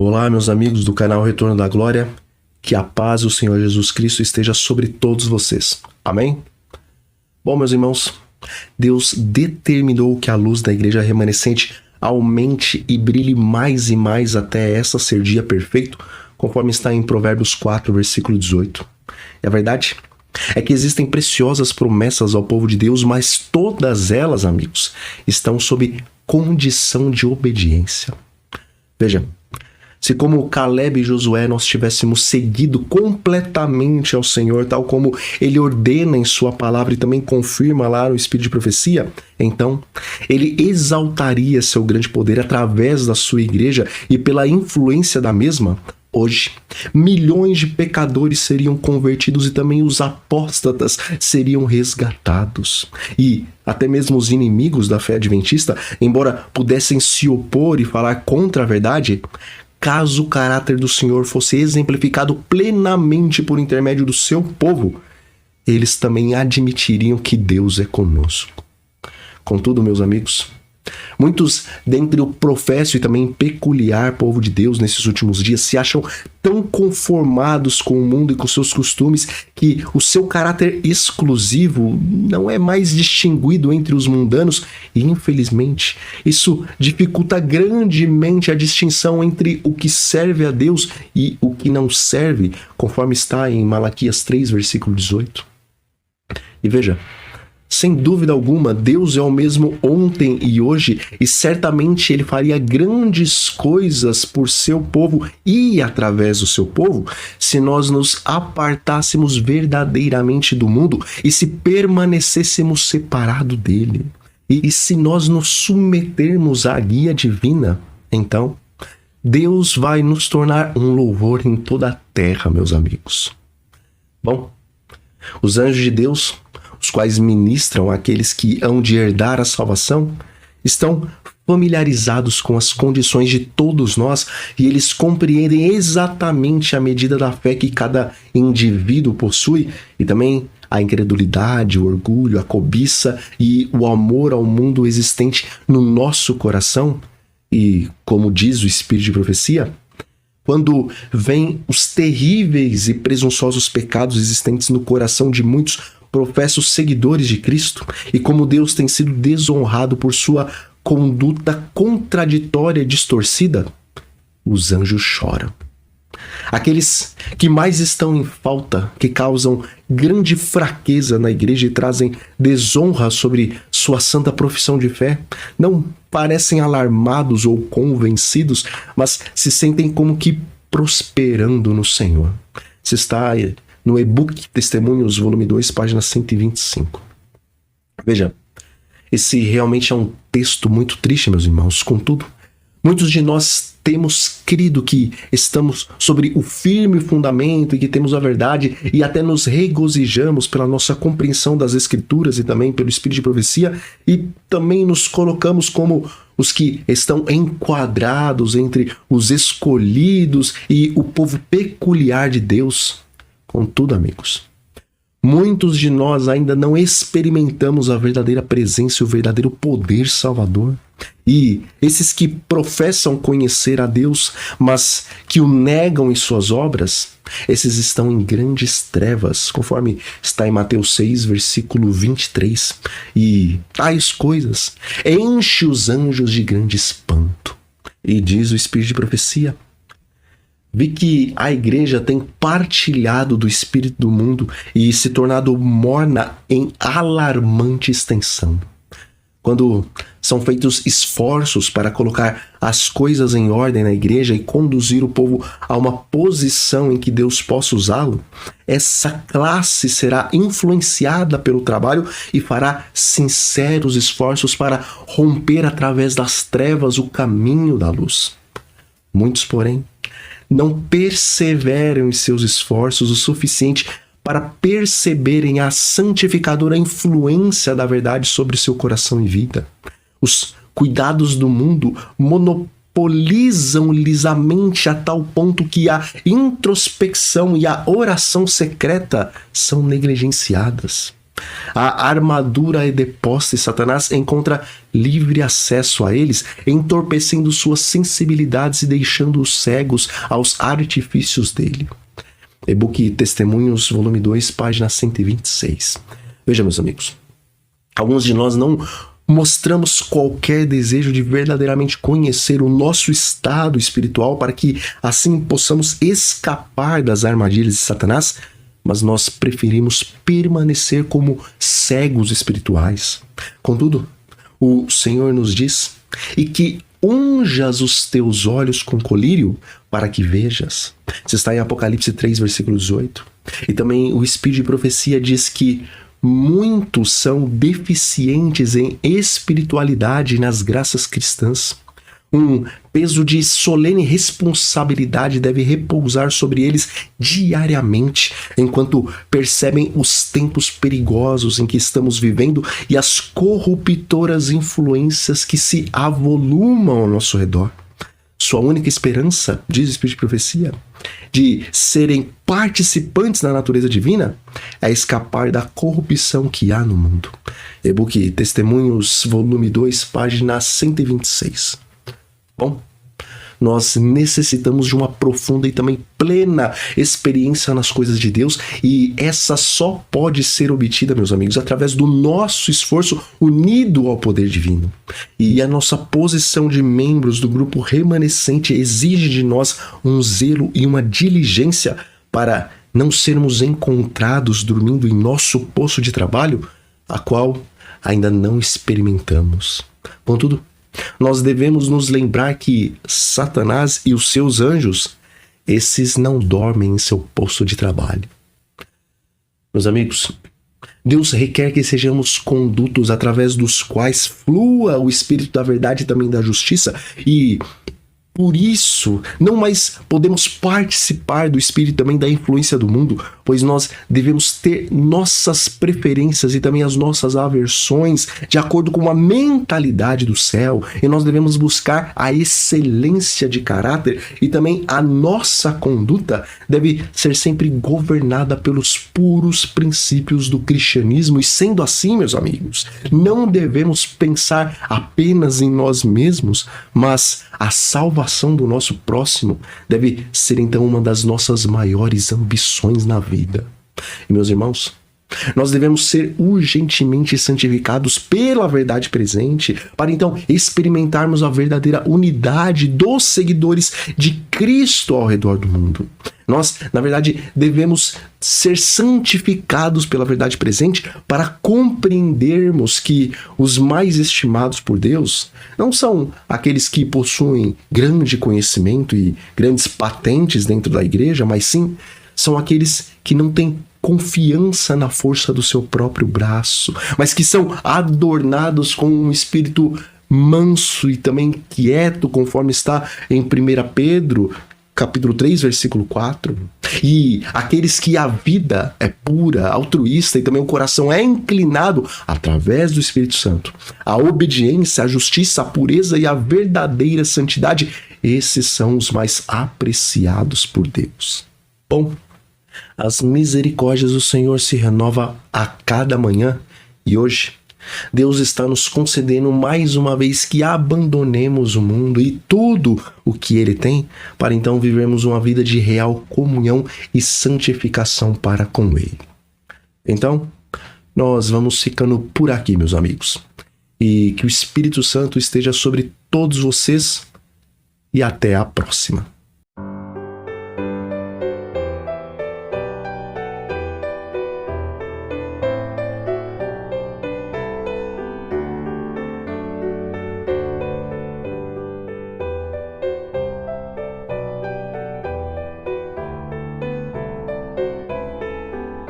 Olá, meus amigos do canal Retorno da Glória, que a paz do Senhor Jesus Cristo esteja sobre todos vocês. Amém? Bom, meus irmãos, Deus determinou que a luz da igreja remanescente aumente e brilhe mais e mais até essa ser dia perfeito, conforme está em Provérbios 4, versículo 18. E a verdade é que existem preciosas promessas ao povo de Deus, mas todas elas, amigos, estão sob condição de obediência. Veja, se como Caleb e Josué nós tivéssemos seguido completamente ao Senhor, tal como Ele ordena em sua palavra e também confirma lá no Espírito de Profecia, então Ele exaltaria seu grande poder através da sua igreja e pela influência da mesma. Hoje, milhões de pecadores seriam convertidos e também os apóstatas seriam resgatados. E até mesmo os inimigos da fé adventista, embora pudessem se opor e falar contra a verdade, caso o caráter do Senhor fosse exemplificado plenamente por intermédio do seu povo, eles também admitiriam que Deus é conosco. Contudo, meus amigos, muitos dentre o professo e também peculiar povo de Deus nesses últimos dias se acham tão conformados com o mundo e com seus costumes que o seu caráter exclusivo não é mais distinguido entre os mundanos e, infelizmente, isso dificulta grandemente a distinção entre o que serve a Deus e o que não serve, conforme está em Malaquias 3, versículo 18. E veja, sem dúvida alguma, Deus é o mesmo ontem e hoje, e certamente Ele faria grandes coisas por seu povo e através do seu povo, se nós nos apartássemos verdadeiramente do mundo e se permanecêssemos separados dele. E se nós nos submetermos à guia divina, então Deus vai nos tornar um louvor em toda a terra, meus amigos. Bom, os anjos de Deus, os quais ministram àqueles que hão de herdar a salvação, estão familiarizados com as condições de todos nós e eles compreendem exatamente a medida da fé que cada indivíduo possui e também a incredulidade, o orgulho, a cobiça e o amor ao mundo existente no nosso coração. E, como diz o Espírito de Profecia, quando vêm os terríveis e presunçosos pecados existentes no coração de muitos professos seguidores de Cristo, e como Deus tem sido desonrado por sua conduta contraditória e distorcida, os anjos choram. Aqueles que mais estão em falta, que causam grande fraqueza na igreja e trazem desonra sobre sua santa profissão de fé, não parecem alarmados ou convencidos, mas se sentem como que prosperando no Senhor. Se está no e-book Testemunhos, volume 2, página 125. Veja, esse realmente é um texto muito triste, meus irmãos. Contudo, muitos de nós temos crido que estamos sobre o firme fundamento e que temos a verdade e até nos regozijamos pela nossa compreensão das Escrituras e também pelo Espírito de Profecia e também nos colocamos como os que estão enquadrados entre os escolhidos e o povo peculiar de Deus. Contudo, amigos, muitos de nós ainda não experimentamos a verdadeira presença e o verdadeiro poder salvador. E esses que professam conhecer a Deus, mas que o negam em suas obras, esses estão em grandes trevas, conforme está em Mateus 6, versículo 23. E tais coisas enche os anjos de grande espanto. E diz o Espírito de Profecia: vi que a igreja tem partilhado do espírito do mundo e se tornado morna em alarmante extensão. Quando são feitos esforços para colocar as coisas em ordem na igreja e conduzir o povo a uma posição em que Deus possa usá-lo, essa classe será influenciada pelo trabalho e fará sinceros esforços para romper através das trevas o caminho da luz. Muitos, porém, não perseveram em seus esforços o suficiente para perceberem a santificadora influência da verdade sobre seu coração e vida. Os cuidados do mundo monopolizam-lhes a mente a tal ponto que a introspecção e a oração secreta são negligenciadas. A armadura é deposta e Satanás encontra livre acesso a eles, entorpecendo suas sensibilidades e deixando-os cegos aos artifícios dele. E-book Testemunhos, volume 2, página 126. Veja, meus amigos, alguns de nós não mostramos qualquer desejo de verdadeiramente conhecer o nosso estado espiritual para que assim possamos escapar das armadilhas de Satanás, mas nós preferimos permanecer como cegos espirituais. Contudo, o Senhor nos diz: e que unjas os teus olhos com colírio para que vejas. Isso está em Apocalipse 3, versículo 18. E também o Espírito de Profecia diz que muitos são deficientes em espiritualidade e nas graças cristãs. Um peso de solene responsabilidade deve repousar sobre eles diariamente, enquanto percebem os tempos perigosos em que estamos vivendo e as corruptoras influências que se avolumam ao nosso redor. Sua única esperança, diz o Espírito de Profecia, de serem participantes da natureza divina é escapar da corrupção que há no mundo. E-book Testemunhos, volume 2, página 126. Bom, nós necessitamos de uma profunda e também plena experiência nas coisas de Deus, e essa só pode ser obtida, meus amigos, através do nosso esforço unido ao poder divino. E a nossa posição de membros do grupo remanescente exige de nós um zelo e uma diligência para não sermos encontrados dormindo em nosso posto de trabalho, a qual ainda não experimentamos. Contudo, nós devemos nos lembrar que Satanás e os seus anjos, esses não dormem em seu posto de trabalho. Meus amigos, Deus requer que sejamos condutos através dos quais flua o Espírito da verdade e também da justiça, e por isso não mais podemos participar do Espírito também da influência do mundo, pois nós devemos ter nossas preferências e também as nossas aversões de acordo com a mentalidade do céu, e nós devemos buscar a excelência de caráter, e também a nossa conduta deve ser sempre governada pelos puros princípios do cristianismo. E sendo assim, meus amigos, não devemos pensar apenas em nós mesmos, mas a salvação do nosso próximo deve ser então uma das nossas maiores ambições na vida. E meus irmãos, nós devemos ser urgentemente santificados pela verdade presente, para então experimentarmos a verdadeira unidade dos seguidores de Cristo ao redor do mundo. Nós, na verdade, devemos ser santificados pela verdade presente para compreendermos que os mais estimados por Deus não são aqueles que possuem grande conhecimento e grandes patentes dentro da igreja, mas sim são aqueles que não têm confiança na força do seu próprio braço, mas que são adornados com um espírito manso e também quieto, conforme está em 1 Pedro, capítulo 3, versículo 4. E aqueles que a vida é pura, altruísta, e também o coração é inclinado através do Espírito Santo, a obediência, a justiça, a pureza e a verdadeira santidade, esses são os mais apreciados por Deus. Bom, as misericórdias do Senhor se renovam a cada manhã, e hoje Deus está nos concedendo mais uma vez que abandonemos o mundo e tudo o que ele tem, para então vivermos uma vida de real comunhão e santificação para com ele. Então, nós vamos ficando por aqui, meus amigos, e que o Espírito Santo esteja sobre todos vocês, e até a próxima.